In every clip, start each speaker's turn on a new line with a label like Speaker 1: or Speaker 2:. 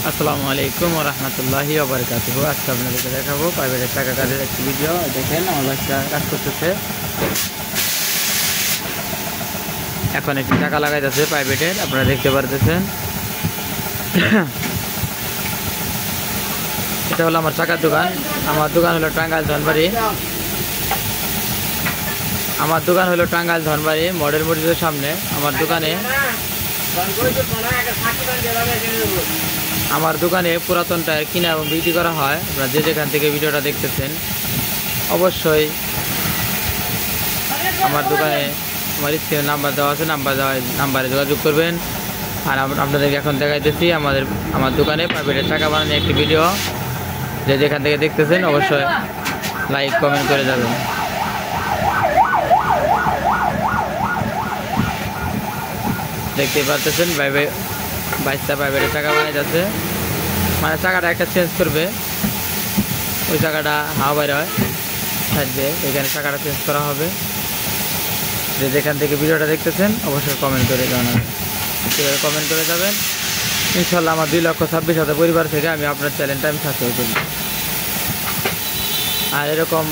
Speaker 1: আসসালামু আলাইকুম ওয়া রাহমাতুল্লাহি ওয়া বারাকাতুহু। আজকে আপনাদেরকে দেখাবো প্রাইভেটের টাকা কাজের একটি ভিডিও। দেখেন আমার বাচ্চা কাজ করতেছে, এখন একটি টাকা লাগাইতেছে প্রাইভেটের, আপনারা দেখতে পারতেছেন। এটা হলো আমার চাকার দোকান। আমার দোকান হলো টাঙ্গাইল ধনবাড়ি। মডেল মসজিদের সামনে আমার দোকানে পুরাতন টায়ার কিনা এবং বিক্রি করা হয়। আপনারা যে যেখান থেকে ভিডিওটা দেখতেছেন অবশ্যই আমার দোকানে আমার স্ক্রিনে নাম্বার দেওয়া আছে, নাম্বারে যোগাযোগ করবেন। আর আপনাদেরকে এখন দেখাইতেছি আমার দোকানে প্রাইভেটের টাকা বানানোর একটি ভিডিও। যে যেখান থেকে দেখতেছেন অবশ্যই লাইক কমেন্ট করে যাবেন। দেখতে পারতেছেন বাইশটা প্রাইভেটের টাকা বানাই যাচ্ছে, মানে চাকাটা একটা চেঞ্জ করবে, ওই চাকাটা হাওয়া বাইরে হয় থাকবে, এখানে চাকাটা চেঞ্জ করা হবে। যে যেখান থেকে ভিডিওটা দেখতেছেন অবশ্যই কমেন্ট করে জানাবেন, কমেন্ট করে যাবেন। ইনশাল্লাহ আমার 2,26,000 পরিবার থেকে আমি আপনার চ্যানেলটা আমি সাবস্ক্রাইব করি। আর এরকম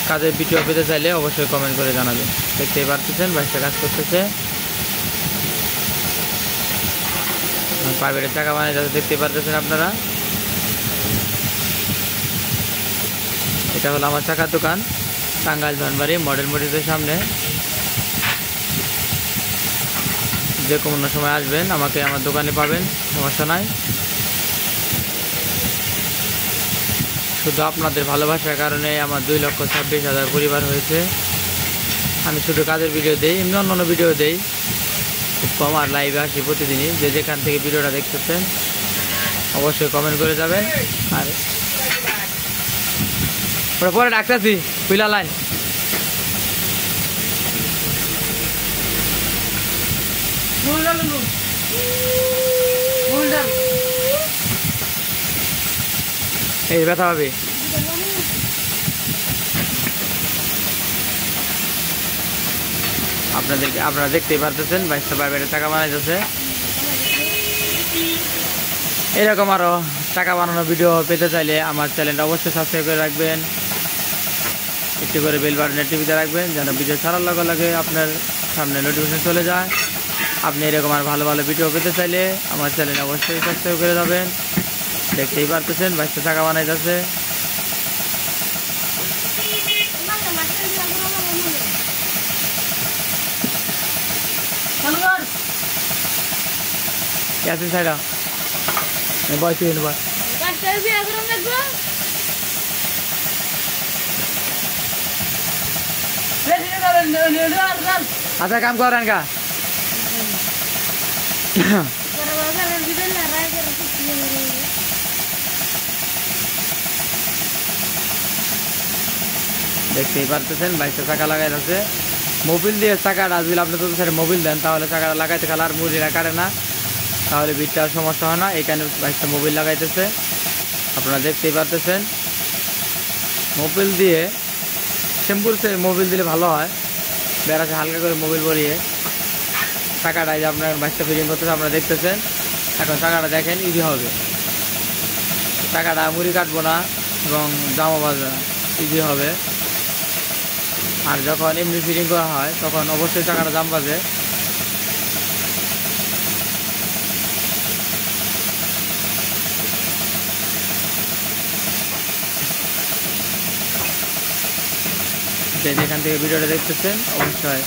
Speaker 1: কাজের ভিডিও পেতে চাইলে অবশ্যই কমেন্ট করে জানাবেন। দেখতেই পারতেছেন বাইশটা কাজ করতেছে, প্রাইভেটের টাকা বানাই যাচ্ছে, দেখতে পারতেছেন আপনারা। এটা হলো আমার চাকার দোকান, টাঙ্গাইল ধনবাড়ি মডেল মসজিদের সামনে। যে কোনো সময় আসবেন, আমাকে আমার দোকানে পাবেন, সমস্যা নাই। শুধু আপনাদের ভালোবাসার কারণে আমার 2,26,000 পরিবার হয়েছে। আমি শুধু কাজের ভিডিও দেই, এমনি অন্য ভিডিও দেই খুব কম, আর লাইভে আসি প্রতিদিনই। যে যেখান থেকে ভিডিওটা দেখতেছেন অবশ্যই কমেন্ট করে যাবেন। আর পরে ডাকতেছি পিলা লাইন। এই ব্যথা হবে। আপনারা দেখতেই পারতেছেন বাইশটা প্রাইভেটের টাকা বানাই যাচ্ছে। এরকম আরও টাকা বানানোর ভিডিও পেতে চাইলে আমার চ্যানেলটা অবশ্যই সাবস্ক্রাইব করে রাখবেন, একটু করে বেল বাটনের টিভিতে রাখবেন, যেন ভিডিও ছাড়ার লগে লগে আপনার সামনে নোটিফিকেশন চলে যায়। আপনি এরকম আর ভালো ভালো ভিডিও পেতে চাইলে আমার চ্যানেল অবশ্যই সাবস্ক্রাইব করে যাবেন। দেখতেই পারতেছেন বাইশটা টাকা বানাই যাচ্ছে। ক্যাসিন সাইডা বয়স বয় আচ্ছা কাম করেন কা দেখতেই পারতেছেন বাইশটা চাকা লাগাই আছে মোবিল দিয়ে। চাকাটা যদি আপনি তো স্যার মোবিল দেন তাহলে চাকাটা লাগাইতে গেলে আর মুড়িটা কাটে না, তাহলে বিটটার সমস্যা হয় না। এখানে বাইশটা মোবিল লাগাইতেছে, আপনারা দেখতেই পারতেছেন। মোবিল দিয়ে সিম্পল মোবিল দিলে ভালো হয়, বেড়াতে হালকা করে মোবিল ভরিয়ে চাকাটা যে আপনার বাইশটা ফিটিং করতেছে আপনারা দেখতেছেন। এখন চাকাটা দেখেন ইজি হবে, চাকাটা মুড়ি কাটবো না এবং জামা বাজা ইজি হবে। আর যখন এমনি ফিটিং করা হয় তখন অবশ্যই চাকাটা জাম বাজে। যেখান থেকে ভিডিওটা দেখতেছেন অবশ্যই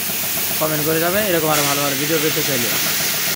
Speaker 1: কমেন্ট করে যাবেন, এরকম আরও ভালো ভালো ভিডিও পেতে চাইলে।